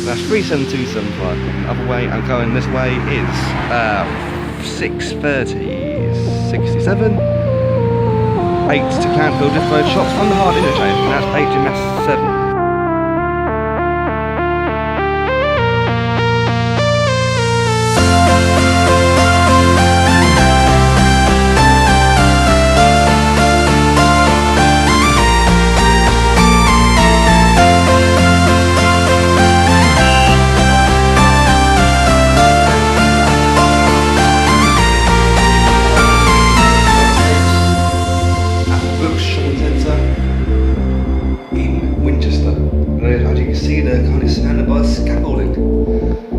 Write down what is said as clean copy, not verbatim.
That's 37275. The other way I'm going this way is 630, 67. 8 to Canfield, Lift Road, Shops on the hard interchange, and that's HMS 7. See the kind of standard by scaffolding.